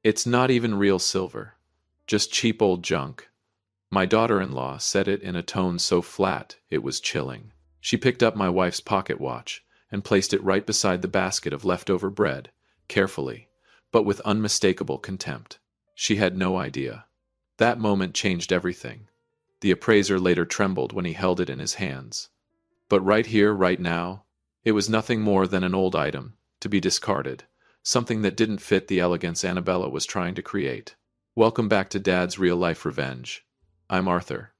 It's not even real silver. Just cheap old junk. My daughter-in-law said it in a tone so flat it was chilling. She picked up my wife's pocket watch and placed it right beside the basket of leftover bread, carefully, but with unmistakable contempt. She had no idea. That moment changed everything. The appraiser later trembled when he held it in his hands. But right here, right now, it was nothing more than an old item, to be discarded, something that didn't fit the elegance Annabella was trying to create. Welcome back to Dad's real-life revenge. I'm Arthur.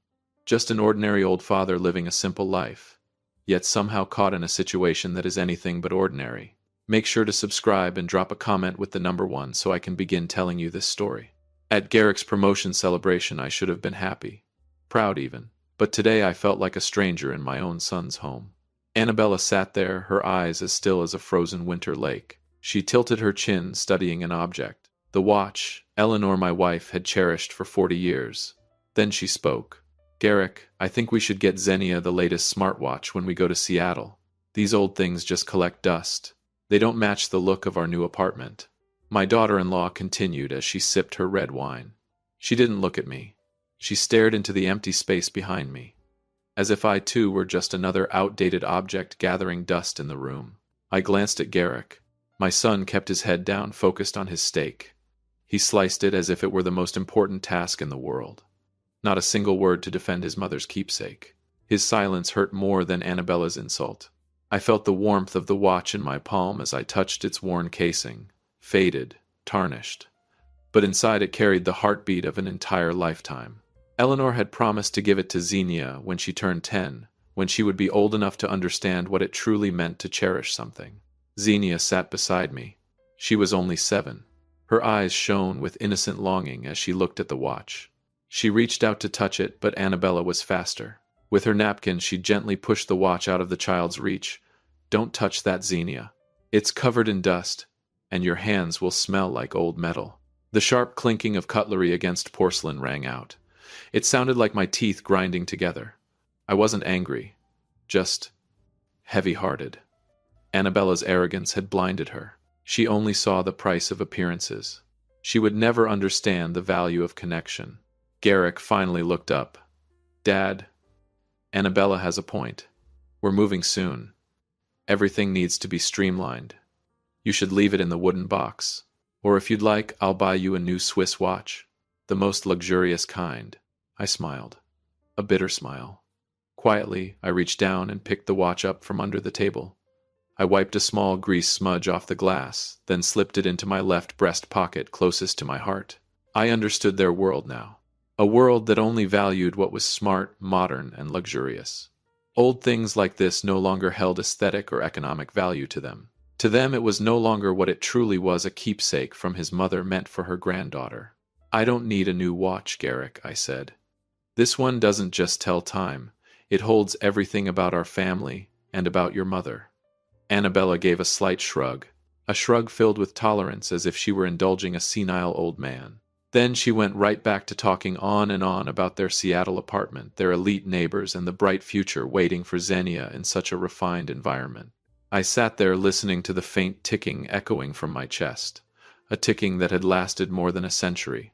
Just an ordinary old father living a simple life, yet somehow caught in a situation that is anything but ordinary. Make sure to subscribe and drop a comment with the number 1 so I can begin telling you this story. At Garrick's promotion celebration I should have been happy, proud even, but today I felt like a stranger in my own son's home. Annabella sat there, her eyes as still as a frozen winter lake. She tilted her chin, studying an object. The watch Eleanor, my wife, had cherished for 40 years. Then she spoke. Garrick, I think we should get Xenia the latest smartwatch when we go to Seattle. These old things just collect dust. They don't match the look of our new apartment. My daughter-in-law continued as she sipped her red wine. She didn't look at me. She stared into the empty space behind me, as if I too were just another outdated object gathering dust in the room. I glanced at Garrick. My son kept his head down, focused on his steak. He sliced it as if it were the most important task in the world. Not a single word to defend his mother's keepsake. His silence hurt more than Annabella's insult. I felt the warmth of the watch in my palm as I touched its worn casing, faded, tarnished. But inside it carried the heartbeat of an entire lifetime. Eleanor had promised to give it to Xenia when she turned 10, when she would be old enough to understand what it truly meant to cherish something. Xenia sat beside me. She was only 7. Her eyes shone with innocent longing as she looked at the watch. She reached out to touch it, but Annabella was faster. With her napkin, she gently pushed the watch out of the child's reach. Don't touch that, Xenia. It's covered in dust, and your hands will smell like old metal. The sharp clinking of cutlery against porcelain rang out. It sounded like my teeth grinding together. I wasn't angry, just heavy-hearted. Annabella's arrogance had blinded her. She only saw the price of appearances. She would never understand the value of connection. Garrick finally looked up. Dad, Annabella has a point. We're moving soon. Everything needs to be streamlined. You should leave it in the wooden box. Or if you'd like, I'll buy you a new Swiss watch. The most luxurious kind. I smiled. A bitter smile. Quietly, I reached down and picked the watch up from under the table. I wiped a small grease smudge off the glass, then slipped it into my left breast pocket closest to my heart. I understood their world now. A world that only valued what was smart, modern, and luxurious. Old things like this no longer held aesthetic or economic value to them. To them it was no longer what it truly was, a keepsake from his mother meant for her granddaughter. I don't need a new watch, Garrick, I said. This one doesn't just tell time. It holds everything about our family and about your mother. Annabella gave a slight shrug, a shrug filled with tolerance as if she were indulging a senile old man. Then she went right back to talking on and on about their Seattle apartment, their elite neighbors, and the bright future waiting for Xenia in such a refined environment. I sat there listening to the faint ticking echoing from my chest, a ticking that had lasted more than a century.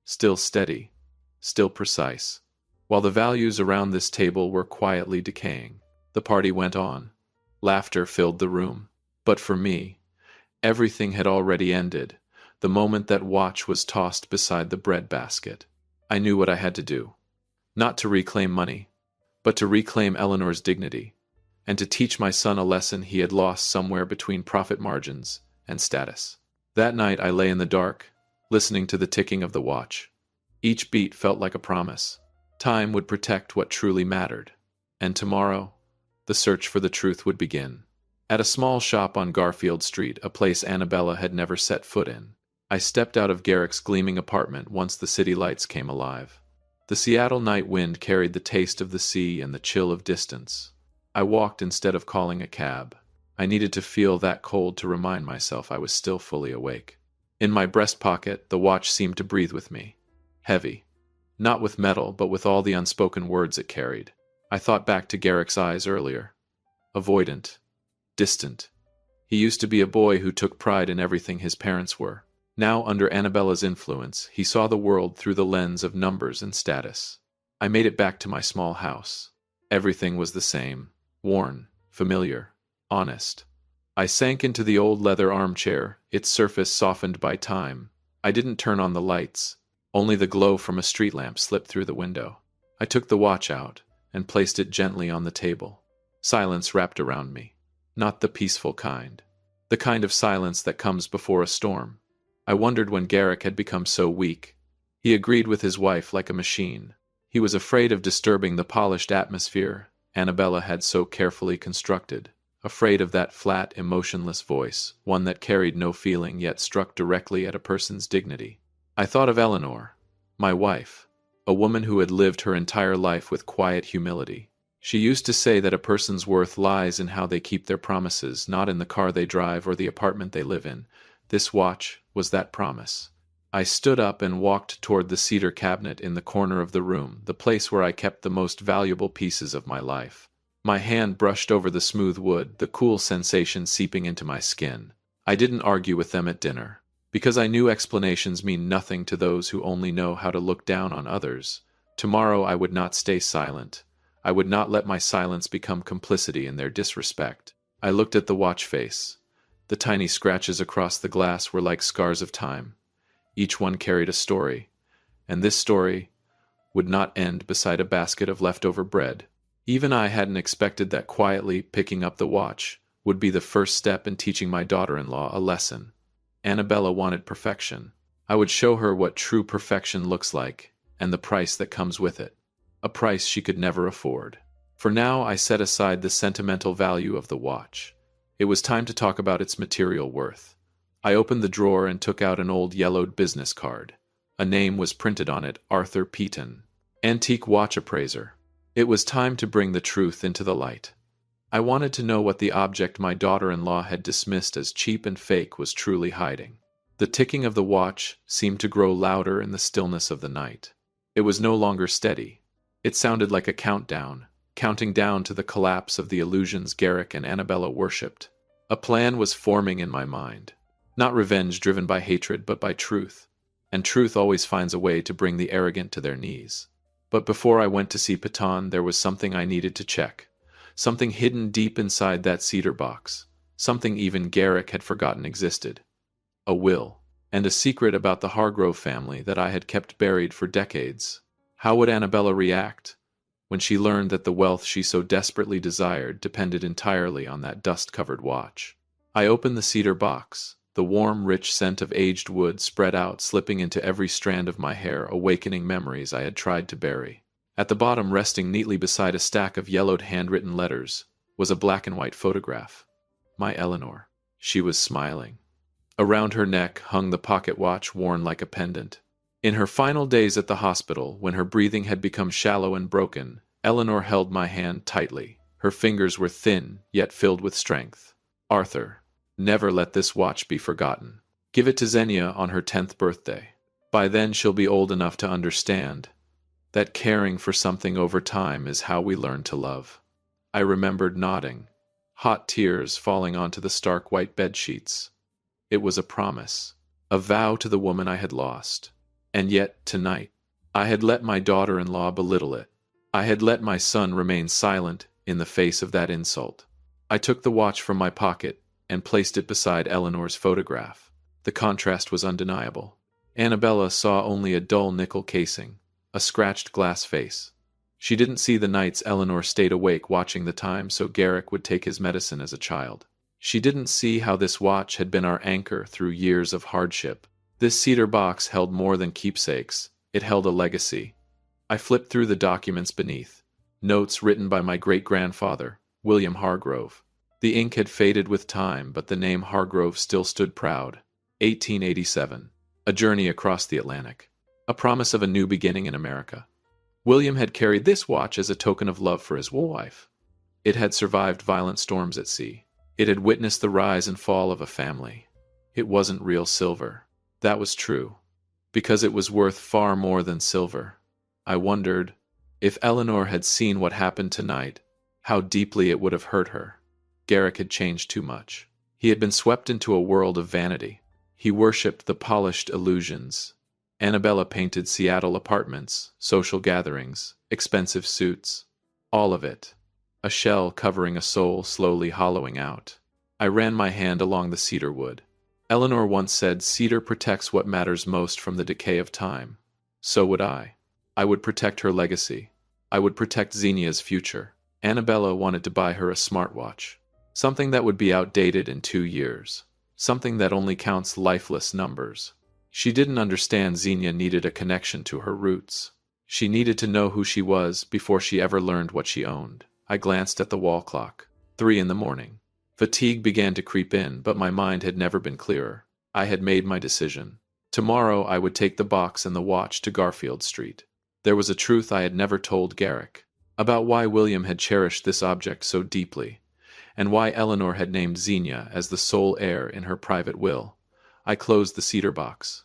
Still steady, still precise. While the values around this table were quietly decaying, the party went on. Laughter filled the room. But for me, everything had already ended. The moment that watch was tossed beside the bread basket, I knew what I had to do. Not to reclaim money, but to reclaim Eleanor's dignity, and to teach my son a lesson he had lost somewhere between profit margins and status. That night I lay in the dark, listening to the ticking of the watch. Each beat felt like a promise. Time would protect what truly mattered, and tomorrow, the search for the truth would begin. At a small shop on Garfield Street, a place Annabella had never set foot in, I stepped out of Garrick's gleaming apartment once the city lights came alive. The Seattle night wind carried the taste of the sea and the chill of distance. I walked instead of calling a cab. I needed to feel that cold to remind myself I was still fully awake. In my breast pocket, the watch seemed to breathe with me. Heavy. Not with metal, but with all the unspoken words it carried. I thought back to Garrick's eyes earlier. Avoidant. Distant. He used to be a boy who took pride in everything his parents were. Now, under Annabella's influence, he saw the world through the lens of numbers and status. I made it back to my small house. Everything was the same, worn, familiar, honest. I sank into the old leather armchair, its surface softened by time. I didn't turn on the lights. Only the glow from a street lamp slipped through the window. I took the watch out and placed it gently on the table. Silence wrapped around me. Not the peaceful kind. The kind of silence that comes before a storm. I wondered when Garrick had become so weak. He agreed with his wife like a machine. He was afraid of disturbing the polished atmosphere Annabella had so carefully constructed. Afraid of that flat, emotionless voice, one that carried no feeling yet struck directly at a person's dignity. I thought of Eleanor, my wife, a woman who had lived her entire life with quiet humility. She used to say that a person's worth lies in how they keep their promises, not in the car they drive or the apartment they live in. This watch was that promise. I stood up and walked toward the cedar cabinet in the corner of the room, the place where I kept the most valuable pieces of my life. My hand brushed over the smooth wood, the cool sensation seeping into my skin. I didn't argue with them at dinner, because I knew explanations mean nothing to those who only know how to look down on others. Tomorrow I would not stay silent. I would not let my silence become complicity in their disrespect. I looked at the watch face. The tiny scratches across the glass were like scars of time. Each one carried a story, and this story would not end beside a basket of leftover bread. Even I hadn't expected that quietly picking up the watch would be the first step in teaching my daughter-in-law a lesson. Annabella wanted perfection. I would show her what true perfection looks like, and the price that comes with it. A price she could never afford. For now, I set aside the sentimental value of the watch. It was time to talk about its material worth. I opened the drawer and took out an old yellowed business card. A name was printed on it, Arthur Peaton, antique watch appraiser. It was time to bring the truth into the light. I wanted to know what the object my daughter-in-law had dismissed as cheap and fake was truly hiding. The ticking of the watch seemed to grow louder in the stillness of the night. It was no longer steady. It sounded like a countdown, counting down to the collapse of the illusions Garrick and Annabella worshipped. A plan was forming in my mind. Not revenge driven by hatred, but by truth. And truth always finds a way to bring the arrogant to their knees. But before I went to see Peaton, there was something I needed to check. Something hidden deep inside that cedar box. Something even Garrick had forgotten existed. A will. And a secret about the Hargrove family that I had kept buried for decades. How would Annabella react when she learned that the wealth she so desperately desired depended entirely on that dust-covered watch? I opened the cedar box. The warm, rich scent of aged wood spread out, slipping into every strand of my hair, awakening memories I had tried to bury. At the bottom, resting neatly beside a stack of yellowed handwritten letters, was a black-and-white photograph. My Eleanor. She was smiling. Around her neck hung the pocket watch worn like a pendant. In her final days at the hospital, when her breathing had become shallow and broken, Eleanor held my hand tightly. Her fingers were thin, yet filled with strength. Arthur. Never let this watch be forgotten. Give it to Xenia on her 10th birthday. By then she'll be old enough to understand that caring for something over time is how we learn to love. I remembered nodding, hot tears falling onto the stark white bedsheets. It was a promise, a vow to the woman I had lost. And yet, tonight, I had let my daughter-in-law belittle it. I had let my son remain silent in the face of that insult. I took the watch from my pocket and placed it beside Eleanor's photograph. The contrast was undeniable. Annabella saw only a dull nickel casing, a scratched glass face. She didn't see the nights Eleanor stayed awake watching the time so Garrick would take his medicine as a child. She didn't see how this watch had been our anchor through years of hardship. This cedar box held more than keepsakes. It held a legacy. I flipped through the documents beneath. Notes written by my great-grandfather, William Hargrove. The ink had faded with time, but the name Hargrove still stood proud. 1887. A journey across the Atlantic. A promise of a new beginning in America. William had carried this watch as a token of love for his wife. It had survived violent storms at sea. It had witnessed the rise and fall of a family. It wasn't real silver. That was true, because it was worth far more than silver. I wondered, if Eleanor had seen what happened tonight, how deeply it would have hurt her. Garrick had changed too much. He had been swept into a world of vanity. He worshipped the polished illusions. Annabella painted Seattle apartments, social gatherings, expensive suits. All of it. A shell covering a soul slowly hollowing out. I ran my hand along the cedar wood. Eleanor once said cedar protects what matters most from the decay of time. So would I. I would protect her legacy. I would protect Xenia's future. Annabella wanted to buy her a smartwatch. Something that would be outdated in 2 years. Something that only counts lifeless numbers. She didn't understand Xenia needed a connection to her roots. She needed to know who she was before she ever learned what she owned. I glanced at the wall clock. 3 in the morning. Fatigue began to creep in, but my mind had never been clearer. I had made my decision. Tomorrow I would take the box and the watch to Garfield Street. There was a truth I had never told Garrick, about why William had cherished this object so deeply, and why Eleanor had named Xenia as the sole heir in her private will. I closed the cedar box.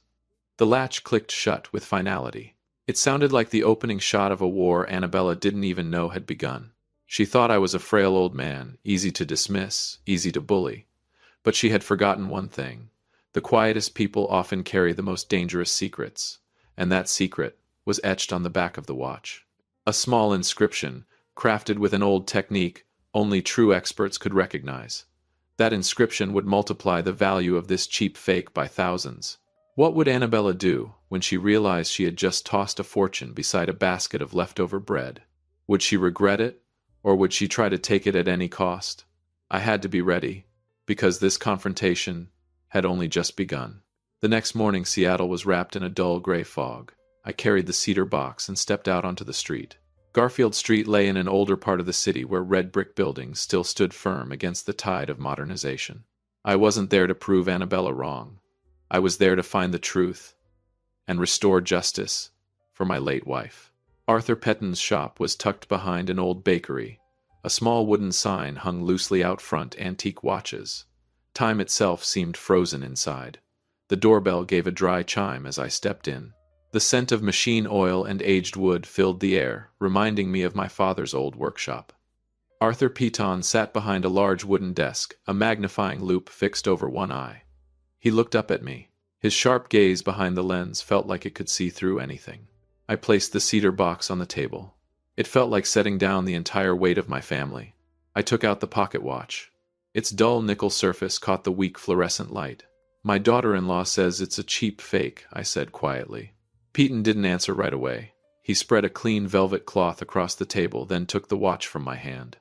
The latch clicked shut with finality. It sounded like the opening shot of a war Annabella didn't even know had begun. She thought I was a frail old man, easy to dismiss, easy to bully. But she had forgotten one thing. The quietest people often carry the most dangerous secrets, and that secret was etched on the back of the watch. A small inscription, crafted with an old technique only true experts could recognize. That inscription would multiply the value of this cheap fake by thousands. What would Annabella do when she realized she had just tossed a fortune beside a basket of leftover bread? Would she regret it? Or would she try to take it at any cost? I had to be ready, because this confrontation had only just begun. The next morning Seattle was wrapped in a dull gray fog. I carried the cedar box and stepped out onto the street. Garfield Street lay in an older part of the city where red brick buildings still stood firm against the tide of modernization. I wasn't there to prove Annabella wrong. I was there to find the truth and restore justice for my late wife. Arthur Petton's shop was tucked behind an old bakery. A small wooden sign hung loosely out front, antique watches. Time itself seemed frozen inside. The doorbell gave a dry chime as I stepped in. The scent of machine oil and aged wood filled the air, reminding me of my father's old workshop. Arthur Petton sat behind a large wooden desk, a magnifying loupe fixed over one eye. He looked up at me. His sharp gaze behind the lens felt like it could see through anything. I placed the cedar box on the table. It felt like setting down the entire weight of my family. I took out the pocket watch. Its dull nickel surface caught the weak fluorescent light. My daughter-in-law says it's a cheap fake, I said quietly. Petton didn't answer right away. He spread a clean velvet cloth across the table, then took the watch from my hand.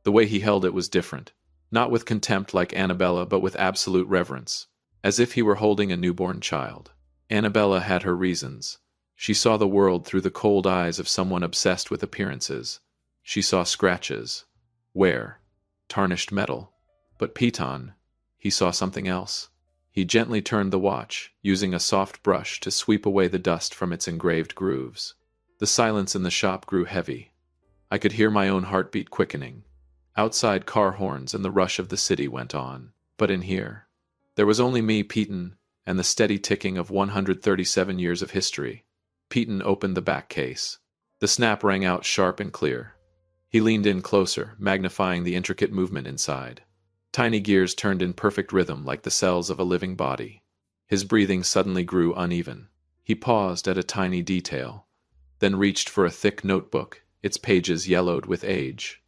The way he held it was different. Not with contempt like Annabella, but with absolute reverence, as if he were holding a newborn child. Annabella had her reasons. She saw the world through the cold eyes of someone obsessed with appearances. She saw scratches, wear, tarnished metal. But Petton, he saw something else. He gently turned the watch, using a soft brush to sweep away the dust from its engraved grooves. The silence in the shop grew heavy. I could hear my own heartbeat quickening. Outside, car horns and the rush of the city went on. But in here, there was only me, Petton, and the steady ticking of 137 years of history. Petton opened the back case. The snap rang out sharp and clear. He leaned in closer, magnifying the intricate movement inside. Tiny gears turned in perfect rhythm like the cells of a living body. His breathing suddenly grew uneven. He paused at a tiny detail, then reached for a thick notebook, its pages yellowed with age.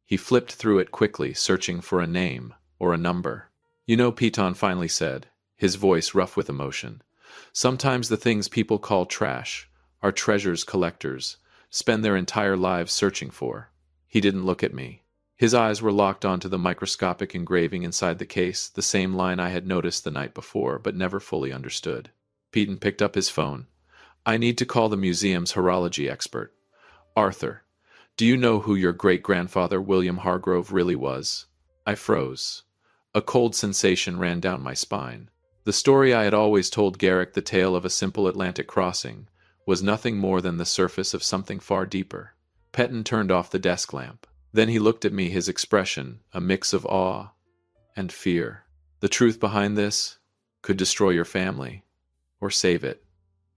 He flipped through it quickly, searching for a name or a number. "You know," Petton finally said, his voice rough with emotion, "sometimes the things people call trash are treasures collectors spend their entire lives searching for." He didn't look at me. His eyes were locked onto the microscopic engraving inside the case, the same line I had noticed the night before but never fully understood. Petton picked up his phone. "I need to call the museum's horology expert. Arthur, do you know who your great-grandfather William Hargrove really was?" I froze. A cold sensation ran down my spine. The story I had always told Garrick, the tale of a simple Atlantic crossing, was nothing more than the surface of something far deeper. Petton turned off the desk lamp. Then he looked at me, his expression a mix of awe and fear. "The truth behind this could destroy your family, or save it.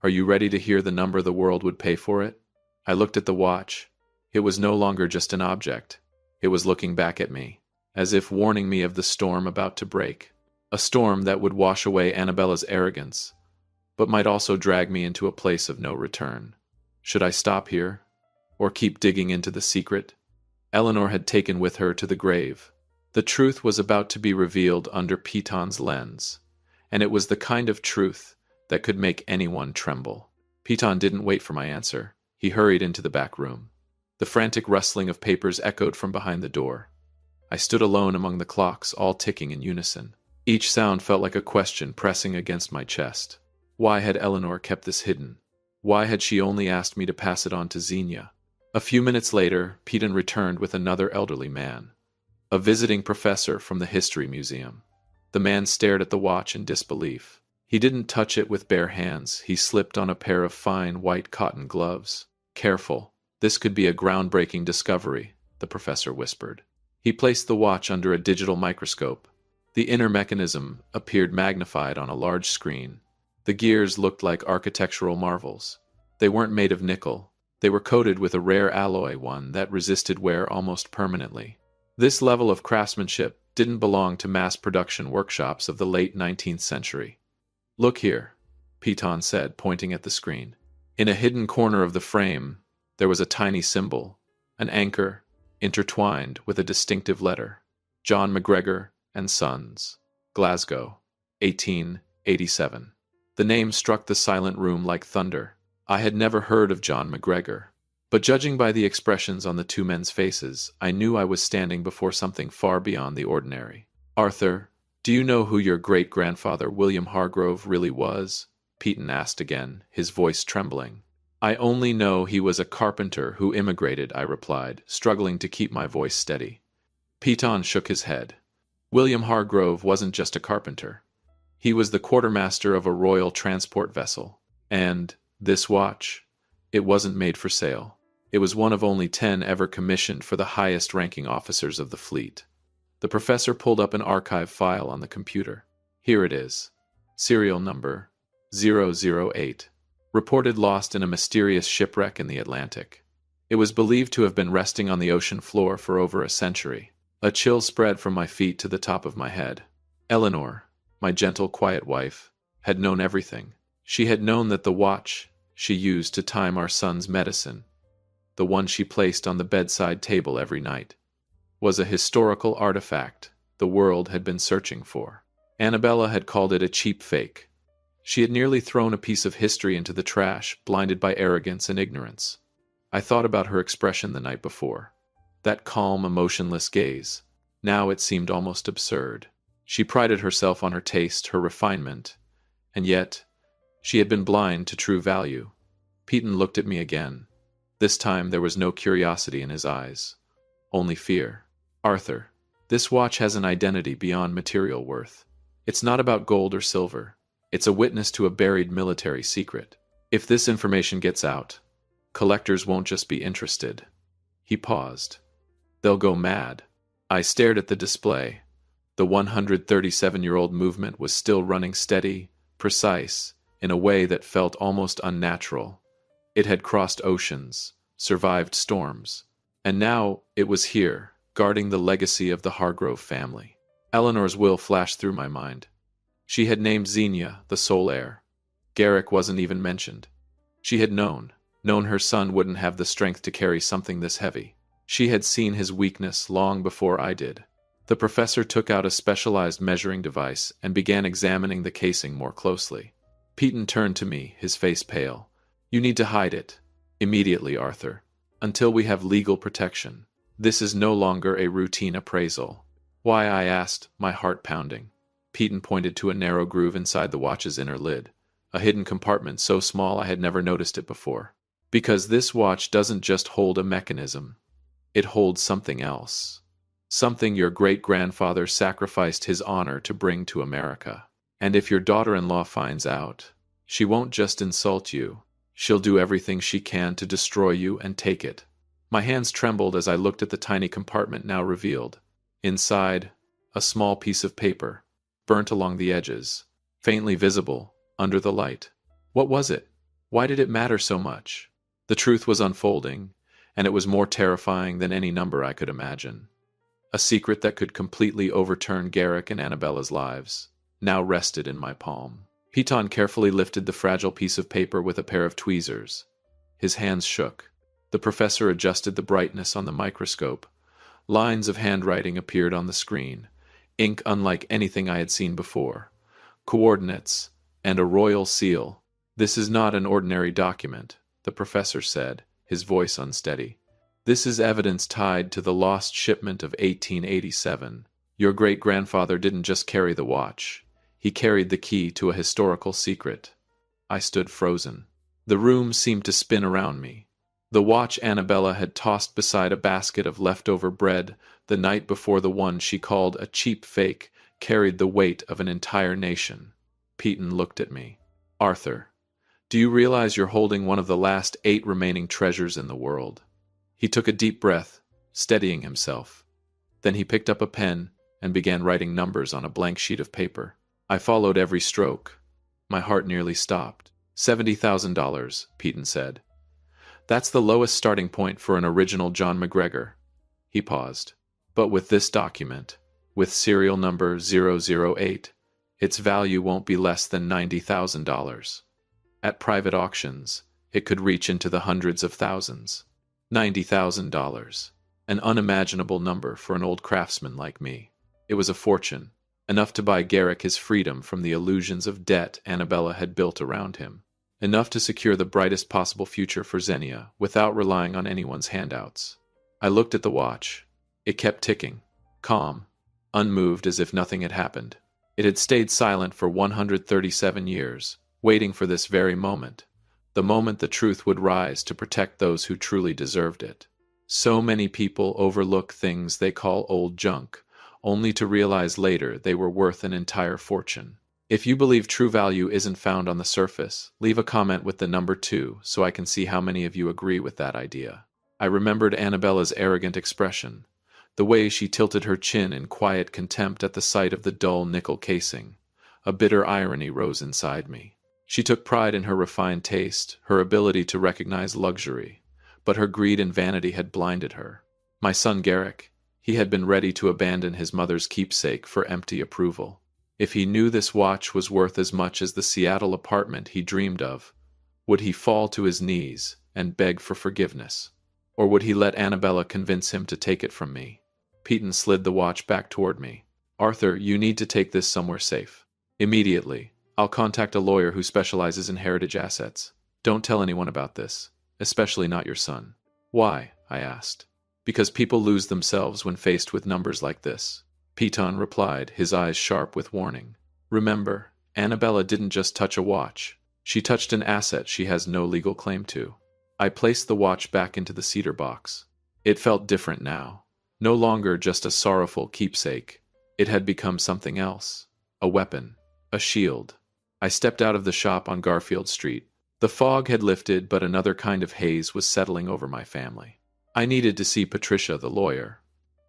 Are you ready to hear the number the world would pay for it?" I looked at the watch. It was no longer just an object. It was looking back at me, as if warning me of the storm about to break. A storm that would wash away Annabella's arrogance, but might also drag me into a place of no return. Should I stop here? Or keep digging into the secret Eleanor had taken with her to the grave? The truth was about to be revealed under Piton's lens, and it was the kind of truth that could make anyone tremble. Piton didn't wait for my answer. He hurried into the back room. The frantic rustling of papers echoed from behind the door. I stood alone among the clocks, all ticking in unison. Each sound felt like a question pressing against my chest. Why had Eleanor kept this hidden? Why had she only asked me to pass it on to Xenia? A few minutes later, Piton returned with another elderly man, a visiting professor from the History Museum. The man stared at the watch in disbelief. He didn't touch it with bare hands. He slipped on a pair of fine white cotton gloves. Careful. This could be a groundbreaking discovery, the professor whispered. He placed the watch under a digital microscope. The inner mechanism appeared magnified on a large screen. The gears looked like architectural marvels. They weren't made of nickel. They were coated with a rare alloy, one that resisted wear almost permanently. This level of craftsmanship didn't belong to mass production workshops of the late 19th century. Look here, Piton said, pointing at the screen. In a hidden corner of the frame, there was a tiny symbol, an anchor, intertwined with a distinctive letter. John McGregor and Sons, Glasgow, 1887. The name struck the silent room like thunder. I had never heard of John McGregor, but judging by the expressions on the two men's faces, I knew I was standing before something far beyond the ordinary. Arthur, do you know who your great-grandfather William Hargrove really was? Piton asked again, his voice trembling. I only know he was a carpenter who immigrated, I replied, struggling to keep my voice steady. Piton shook his head. William Hargrove wasn't just a carpenter. He was the quartermaster of a royal transport vessel. And this watch, it wasn't made for sale. It was one of only 10 ever commissioned for the highest-ranking officers of the fleet. The professor pulled up an archive file on the computer. Here it is. Serial number 008. Reported lost in a mysterious shipwreck in the Atlantic. It was believed to have been resting on the ocean floor for over a century. A chill spread from my feet to the top of my head. Eleanor, my gentle, quiet wife, had known everything. She had known that the watch she used to time our son's medicine, the one she placed on the bedside table every night, was a historical artifact the world had been searching for. Annabella had called it a cheap fake. She had nearly thrown a piece of history into the trash, blinded by arrogance and ignorance. I thought about her expression the night before. That calm, emotionless gaze. Now it seemed almost absurd. She prided herself on her taste, her refinement, and yet she had been blind to true value. Piton looked at me again. This time there was no curiosity in his eyes, only fear. Arthur, this watch has an identity beyond material worth. It's not about gold or silver. It's a witness to a buried military secret. If this information gets out, collectors won't just be interested. He paused. They'll go mad. I stared at the display. The 137-year-old movement was still running steady, precise, in a way that felt almost unnatural. It had crossed oceans, survived storms, and now it was here, guarding the legacy of the Hargrove family. Eleanor's will flashed through my mind. She had named Xenia the sole heir. Garrick wasn't even mentioned. She had known her son wouldn't have the strength to carry something this heavy. She had seen his weakness long before I did. The professor took out a specialized measuring device and began examining the casing more closely. Piton turned to me, his face pale. You need to hide it. Immediately, Arthur. Until we have legal protection. This is no longer a routine appraisal. Why, I asked, my heart pounding. Piton pointed to a narrow groove inside the watch's inner lid, a hidden compartment so small I had never noticed it before. Because this watch doesn't just hold a mechanism. It holds something else. Something your great-grandfather sacrificed his honor to bring to America. And if your daughter-in-law finds out, she won't just insult you. She'll do everything she can to destroy you and take it. My hands trembled as I looked at the tiny compartment now revealed. Inside, a small piece of paper, burnt along the edges, faintly visible under the light. What was it? Why did it matter so much? The truth was unfolding, and it was more terrifying than any number I could imagine. A secret that could completely overturn Garrick and Annabella's lives. now rested in my palm. Piton carefully lifted the fragile piece of paper with a pair of tweezers. His hands shook. The professor adjusted the brightness on the microscope. Lines of handwriting appeared on the screen, ink unlike anything I had seen before. Coordinates, and a royal seal. "This is not an ordinary document," the professor said, his voice unsteady. "This is evidence tied to the lost shipment of 1887. Your great-grandfather didn't just carry the watch. He carried the key to a historical secret." I stood frozen. The room seemed to spin around me. The watch Annabella had tossed beside a basket of leftover bread the night before the one she called a cheap fake carried the weight of an entire nation. Peyton looked at me. "Arthur, do you realize you're holding one of the last 8 remaining treasures in the world?" He took a deep breath, steadying himself. Then he picked up a pen and began writing numbers on a blank sheet of paper. I followed every stroke. My heart nearly stopped. $70,000, Peyton said. "That's the lowest starting point for an original John McGregor." He paused. "But with this document, with serial number 008, its value won't be less than $90,000. At private auctions, it could reach into the hundreds of thousands. $90,000. An unimaginable number for an old craftsman like me. It was a fortune, enough to buy Garrick his freedom from the illusions of debt Annabella had built around him. Enough to secure the brightest possible future for Xenia without relying on anyone's handouts. I looked at the watch. It kept ticking, calm, unmoved as if nothing had happened. It had stayed silent for 137 years, waiting for this very moment, the moment the truth would rise to protect those who truly deserved it. So many people overlook things they call old junk, only to realize later they were worth an entire fortune. If you believe true value isn't found on the surface, leave a comment with the number 2 so I can see how many of you agree with that idea. I remembered Annabella's arrogant expression, the way she tilted her chin in quiet contempt at the sight of the dull nickel casing. A bitter irony rose inside me. She took pride in her refined taste, her ability to recognize luxury, but her greed and vanity had blinded her. My son Garrick, he had been ready to abandon his mother's keepsake for empty approval. If he knew this watch was worth as much as the Seattle apartment he dreamed of, would he fall to his knees and beg for forgiveness? Or would he let Annabella convince him to take it from me? Peyton slid the watch back toward me. "Arthur, you need to take this somewhere safe. Immediately. I'll contact a lawyer who specializes in heritage assets. Don't tell anyone about this, especially not your son." "Why?" I asked. "Because people lose themselves when faced with numbers like this." Peyton replied, his eyes sharp with warning. "Remember, Annabella didn't just touch a watch. She touched an asset she has no legal claim to." I placed the watch back into the cedar box. It felt different now. No longer just a sorrowful keepsake. It had become something else. A weapon. A shield. I stepped out of the shop on Garfield Street. The fog had lifted, but another kind of haze was settling over my family. I needed to see Patricia, the lawyer.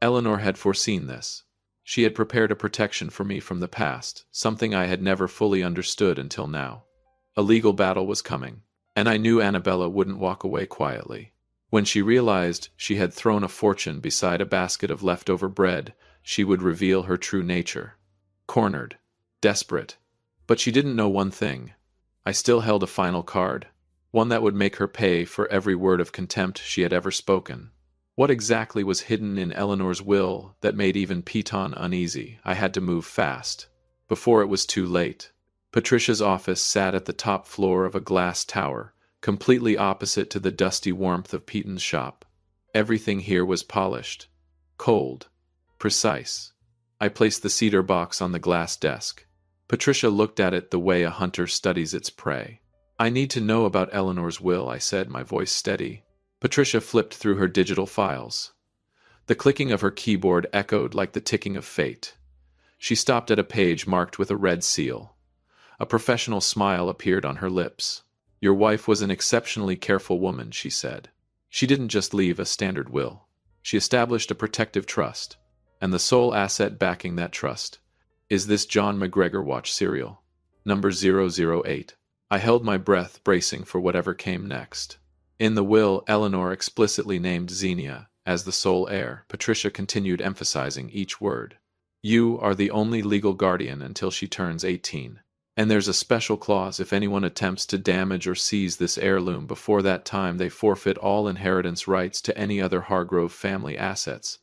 Eleanor had foreseen this. She had prepared a protection for me from the past, something I had never fully understood until now. A legal battle was coming, and I knew Annabella wouldn't walk away quietly. When she realized she had thrown a fortune beside a basket of leftover bread, she would reveal her true nature. Cornered. Desperate. But she didn't know one thing. I still held a final card, one that would make her pay for every word of contempt she had ever spoken. What exactly was hidden in Eleanor's will that made even Peyton uneasy? I had to move fast, before it was too late. Patricia's office sat at the top floor of a glass tower, completely opposite to the dusty warmth of Peyton's shop. Everything here was polished, cold, precise. I placed the cedar box on the glass desk. Patricia looked at it the way a hunter studies its prey. "I need to know about Eleanor's will," I said, my voice steady. Patricia flipped through her digital files. The clicking of her keyboard echoed like the ticking of fate. She stopped at a page marked with a red seal. A professional smile appeared on her lips. "Your wife was an exceptionally careful woman," she said. "She didn't just leave a standard will. She established a protective trust, and the sole asset backing that trust is this John McGregor watch serial, number 008. I held my breath, bracing for whatever came next. In the will, Eleanor explicitly named Xenia as the sole heir. Patricia continued emphasizing each word. You are the only legal guardian until she turns 18. And there's a special clause: if anyone attempts to damage or seize this heirloom before that time, they forfeit all inheritance rights to any other Hargrove family assets.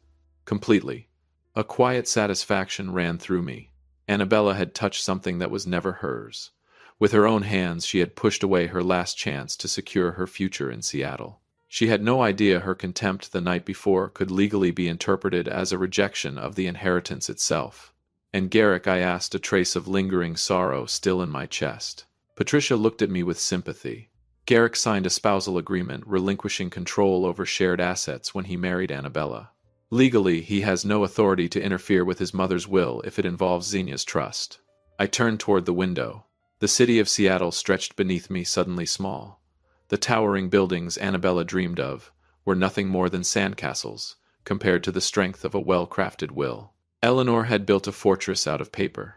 Completely. A quiet satisfaction ran through me. Annabella had touched something that was never hers. With her own hands, she had pushed away her last chance to secure her future in Seattle. She had no idea her contempt the night before could legally be interpreted as a rejection of the inheritance itself. And Garrick, I asked, a trace of lingering sorrow still in my chest. Patricia looked at me with sympathy. Garrick signed a spousal agreement relinquishing control over shared assets when he married Annabella. Legally, he has no authority to interfere with his mother's will if it involves Xenia's trust. I turned toward the window. The city of Seattle stretched beneath me, suddenly small. The towering buildings Annabella dreamed of were nothing more than sandcastles compared to the strength of a well-crafted will. Eleanor had built a fortress out of paper,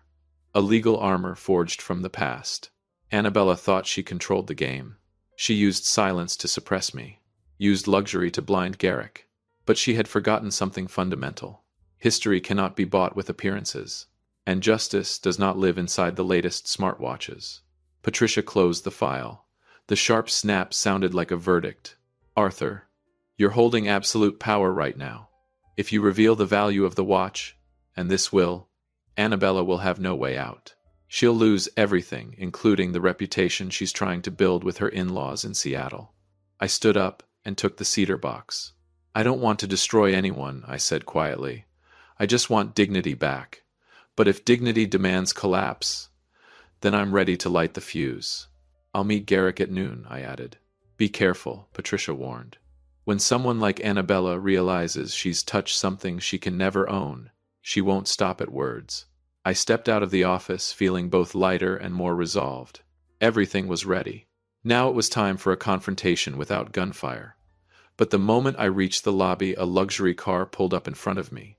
a legal armor forged from the past. Annabella thought she controlled the game. She used silence to suppress me, used luxury to blind Garrick. But she had forgotten something fundamental. History cannot be bought with appearances, and justice does not live inside the latest smartwatches. Patricia closed the file. The sharp snap sounded like a verdict. Arthur, you're holding absolute power right now. If you reveal the value of the watch, and this will, Annabella will have no way out. She'll lose everything, including the reputation she's trying to build with her in-laws in Seattle. I stood up and took the cedar box. I don't want to destroy anyone, I said quietly. I just want dignity back. But if dignity demands collapse, then I'm ready to light the fuse. I'll meet Garrick at noon, I added. Be careful, Patricia warned. When someone like Annabella realizes she's touched something she can never own, she won't stop at words. I stepped out of the office feeling both lighter and more resolved. Everything was ready. Now it was time for a confrontation without gunfire. But the moment I reached the lobby, a luxury car pulled up in front of me.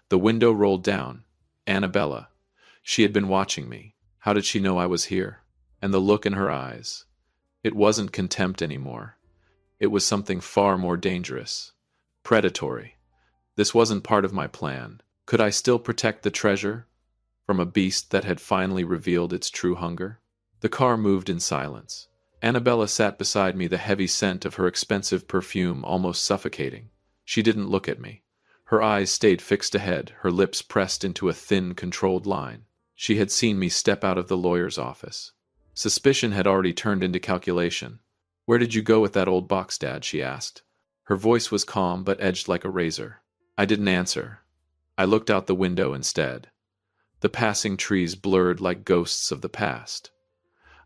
The window rolled down. Annabella. She had been watching me. How did she know I was here? And the look in her eyes. It wasn't contempt anymore. It was something far more dangerous. Predatory. This wasn't part of my plan. Could I still protect the treasure from a beast that had finally revealed its true hunger? The car moved in silence. Annabella sat beside me, the heavy scent of her expensive perfume almost suffocating. She didn't look at me. Her eyes stayed fixed ahead, her lips pressed into a thin, controlled line. She had seen me step out of the lawyer's office. Suspicion had already turned into calculation. "Where did you go with that old box, Dad?" she asked. Her voice was calm but edged like a razor. I didn't answer. I looked out the window instead. The passing trees blurred like ghosts of the past.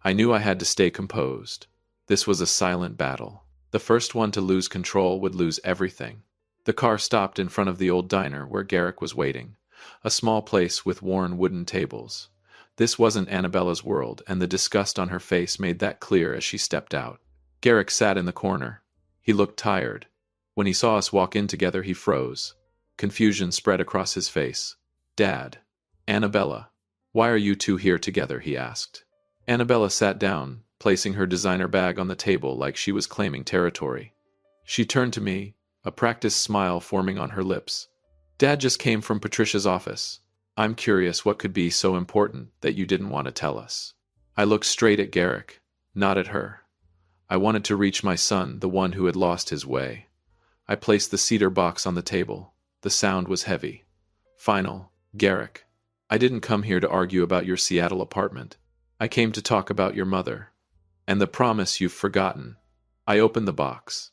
I knew I had to stay composed. This was a silent battle. The first one to lose control would lose everything. The car stopped in front of the old diner where Garrick was waiting, a small place with worn wooden tables. This wasn't Annabella's world, and the disgust on her face made that clear as she stepped out. Garrick sat in the corner. He looked tired. When he saw us walk in together, he froze. Confusion spread across his face. "Dad. Annabella. Why are you two here together?" he asked. Annabella sat down, placing her designer bag on the table like she was claiming territory. She turned to me, a practiced smile forming on her lips. "Dad just came from Patricia's office. I'm curious what could be so important that you didn't want to tell us." I looked straight at Garrick, not at her. I wanted to reach my son, the one who had lost his way. I placed the cedar box on the table. The sound was heavy. Final. "Garrick, I didn't come here to argue about your Seattle apartment. I came to talk about your mother. And the promise you've forgotten." I opened the box.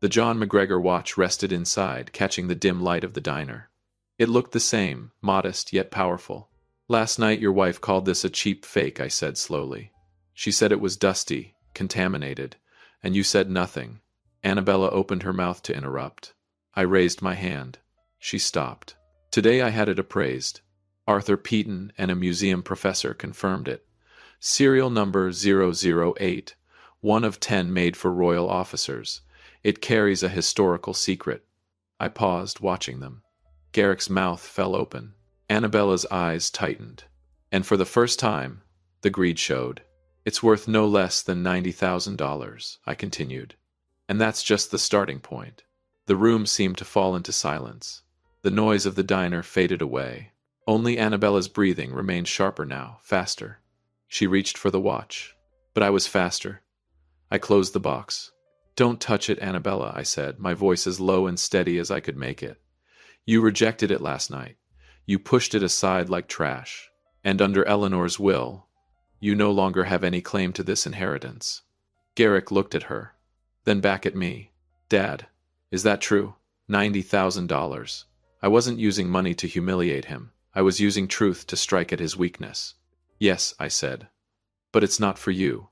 The John McGregor watch rested inside, catching the dim light of the diner. It looked the same, modest yet powerful. "Last night your wife called this a cheap fake," I said slowly. "She said it was dusty, contaminated, and you said nothing." Annabella opened her mouth to interrupt. I raised my hand. She stopped. "Today I had it appraised. Arthur Peaton and a museum professor confirmed it. Serial number 008, one of 10 made for royal officers. It carries a historical secret." I paused, watching them. Garrick's mouth fell open. Annabella's eyes tightened. And for the first time, the greed showed. "It's worth no less than $90,000, I continued. "And that's just the starting point." The room seemed to fall into silence. The noise of the diner faded away. Only Annabella's breathing remained sharper now, faster. She reached for the watch. But I was faster. I closed the box. "Don't touch it, Annabella," I said, my voice as low and steady as I could make it. "You rejected it last night. You pushed it aside like trash. And under Eleanor's will, you no longer have any claim to this inheritance." Garrick looked at her, then back at me. "Dad, is that true? $90,000. I wasn't using money to humiliate him. I was using truth to strike at his weakness." "Yes," I said. "But it's not for you.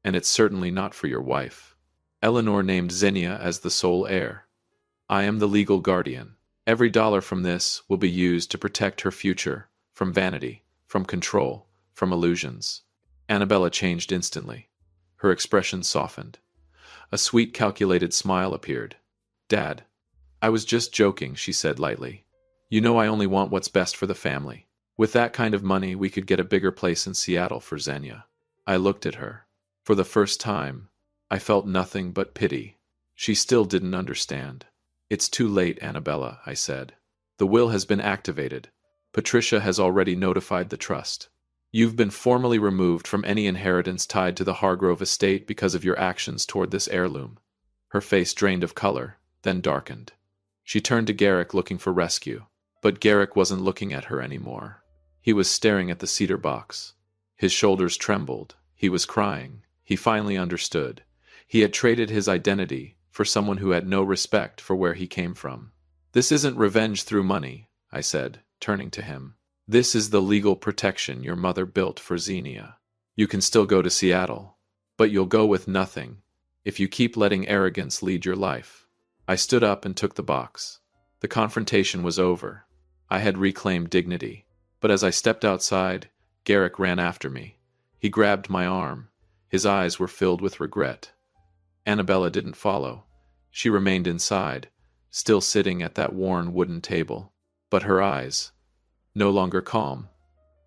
And it's certainly not for your wife. Eleanor named Xenia as the sole heir. I am the legal guardian. Every dollar from this will be used to protect her future from vanity, from control, from illusions." Annabella changed instantly. Her expression softened. A sweet, calculated smile appeared. "Dad, I was just joking," she said lightly. "You know I only want what's best for the family. With that kind of money, we could get a bigger place in Seattle for Xenia." I looked at her. For the first time, I felt nothing but pity. She still didn't understand. "It's too late, Annabella," I said. "The will has been activated. Patricia has already notified the trust. You've been formally removed from any inheritance tied to the Hargrove estate because of your actions toward this heirloom." Her face drained of color, then darkened. She turned to Garrick looking for rescue. But Garrick wasn't looking at her anymore. He was staring at the cedar box. His shoulders trembled. He was crying. He finally understood. He had traded his identity for someone who had no respect for where he came from. "This isn't revenge through money," I said, turning to him. "This is the legal protection your mother built for Xenia. You can still go to Seattle, but you'll go with nothing if you keep letting arrogance lead your life." I stood up and took the box. The confrontation was over. I had reclaimed dignity. But as I stepped outside, Garrick ran after me. He grabbed my arm. His eyes were filled with regret. Annabella didn't follow. She remained inside, still sitting at that worn wooden table. But her eyes, no longer calm,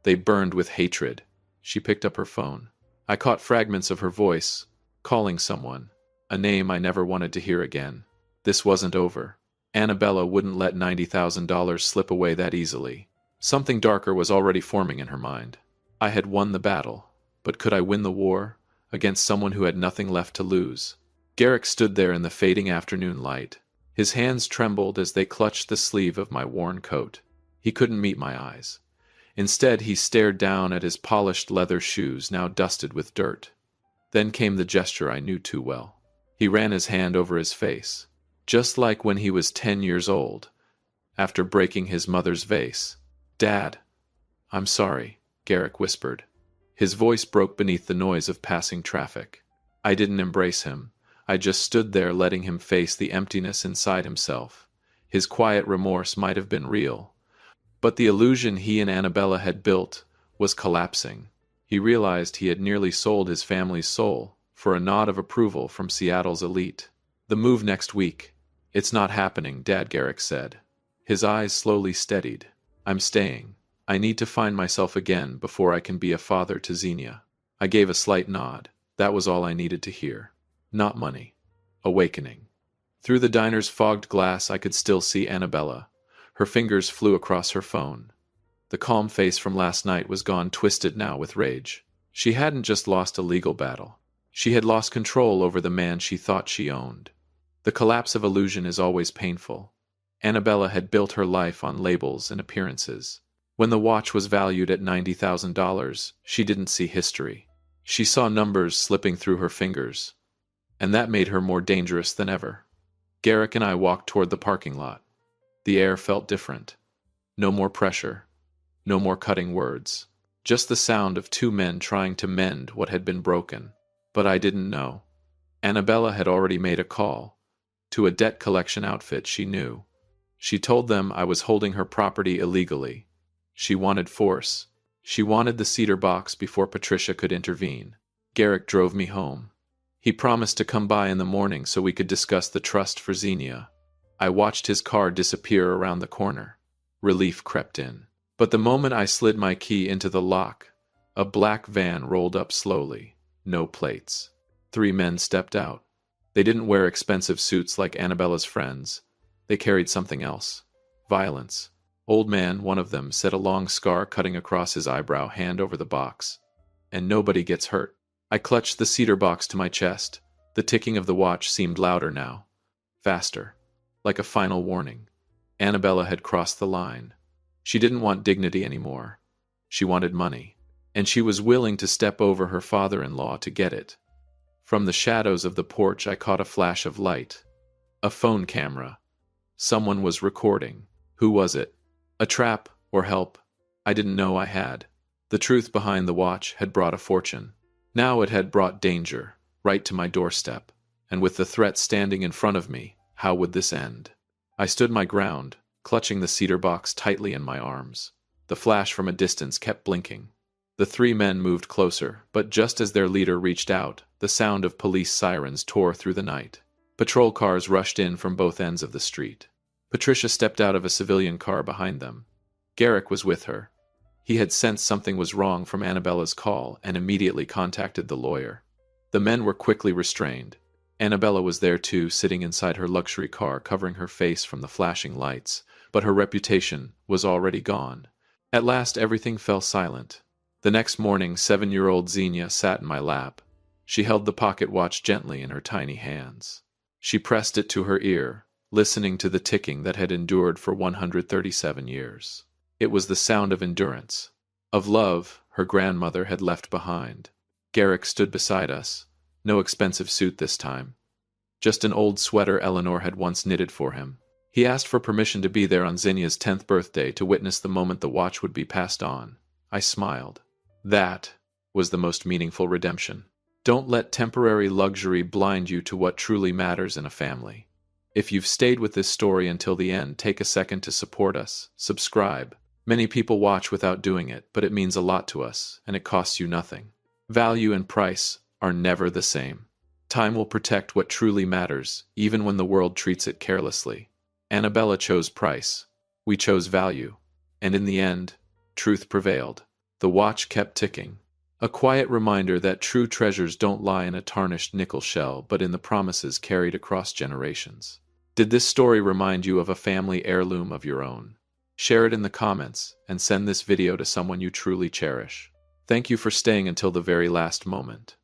they burned with hatred. She picked up her phone. I caught fragments of her voice, calling someone, a name I never wanted to hear again. This wasn't over. Annabella wouldn't let $90,000 slip away that easily. Something darker was already forming in her mind. I had won the battle, but could I win the war against someone who had nothing left to lose? Garrick stood there in the fading afternoon light. His hands trembled as they clutched the sleeve of my worn coat. He couldn't meet my eyes. Instead, he stared down at his polished leather shoes, now dusted with dirt. Then came the gesture I knew too well. He ran his hand over his face, just like when he was 10 years old, after breaking his mother's vase. "Dad, I'm sorry," Garrick whispered. His voice broke beneath the noise of passing traffic. I didn't embrace him. I just stood there letting him face the emptiness inside himself. His quiet remorse might have been real, but the illusion he and Annabella had built was collapsing. He realized he had nearly sold his family's soul for a nod of approval from Seattle's elite. "The move next week. It's not happening," Dad Garrick said. His eyes slowly steadied. "I'm staying. I need to find myself again before I can be a father to Xenia." I gave a slight nod. That was all I needed to hear. Not money. Awakening. Through the diner's fogged glass, I could still see Annabella. Her fingers flew across her phone. The calm face from last night was gone, twisted now with rage. She hadn't just lost a legal battle. She had lost control over the man she thought she owned. The collapse of illusion is always painful. Annabella had built her life on labels and appearances. When the watch was valued at $90,000, she didn't see history. She saw numbers slipping through her fingers, and that made her more dangerous than ever. Garrick and I walked toward the parking lot. The air felt different. No more pressure. No more cutting words. Just the sound of two men trying to mend what had been broken. But I didn't know. Annabella had already made a call to a debt collection outfit she knew. She told them I was holding her property illegally. She wanted force. She wanted the cedar box before Patricia could intervene. Garrick drove me home. He promised to come by in the morning so we could discuss the trust for Xenia. I watched his car disappear around the corner. Relief crept in. But the moment I slid my key into the lock, a black van rolled up slowly. No plates. 3 men stepped out. They didn't wear expensive suits like Annabella's friends. They carried something else. Violence. Old man, one of them, said, a long scar cutting across his eyebrow, hand over the box. And nobody gets hurt. I clutched the cedar box to my chest. The ticking of the watch seemed louder now. Faster. Like a final warning. Annabella had crossed the line. She didn't want dignity anymore. She wanted money. And she was willing to step over her father-in-law to get it. From the shadows of the porch I caught a flash of light. A phone camera. Someone was recording. Who was it? A trap or help? I didn't know I had. The truth behind the watch had brought a fortune. Now it had brought danger, right to my doorstep. And with the threat standing in front of me, how would this end? I stood my ground, clutching the cedar box tightly in my arms. The flash from a distance kept blinking. The three men moved closer, but just as their leader reached out, the sound of police sirens tore through the night. Patrol cars rushed in from both ends of the street. Patricia stepped out of a civilian car behind them. Garrick was with her. He had sensed something was wrong from Annabella's call and immediately contacted the lawyer. The men were quickly restrained. Annabella was there too, sitting inside her luxury car, covering her face from the flashing lights, but her reputation was already gone. At last everything fell silent. The next morning, 7-year-old Xenia sat in my lap. She held the pocket watch gently in her tiny hands. She pressed it to her ear, listening to the ticking that had endured for 137 years. It was the sound of endurance, of love her grandmother had left behind. Garrick stood beside us. No expensive suit this time. Just an old sweater Eleanor had once knitted for him. He asked for permission to be there on Xenia's 10th birthday to witness the moment the watch would be passed on. I smiled. That was the most meaningful redemption. Don't let temporary luxury blind you to what truly matters in a family. If you've stayed with this story until the end, take a second to support us. Subscribe. Many people watch without doing it, but it means a lot to us, and it costs you nothing. Value and price are never the same. Time will protect what truly matters, even when the world treats it carelessly. Annabella chose price. We chose value. And in the end, truth prevailed. The watch kept ticking. A quiet reminder that true treasures don't lie in a tarnished nickel shell, but in the promises carried across generations. Did this story remind you of a family heirloom of your own? Share it in the comments, and send this video to someone you truly cherish. Thank you for staying until the very last moment.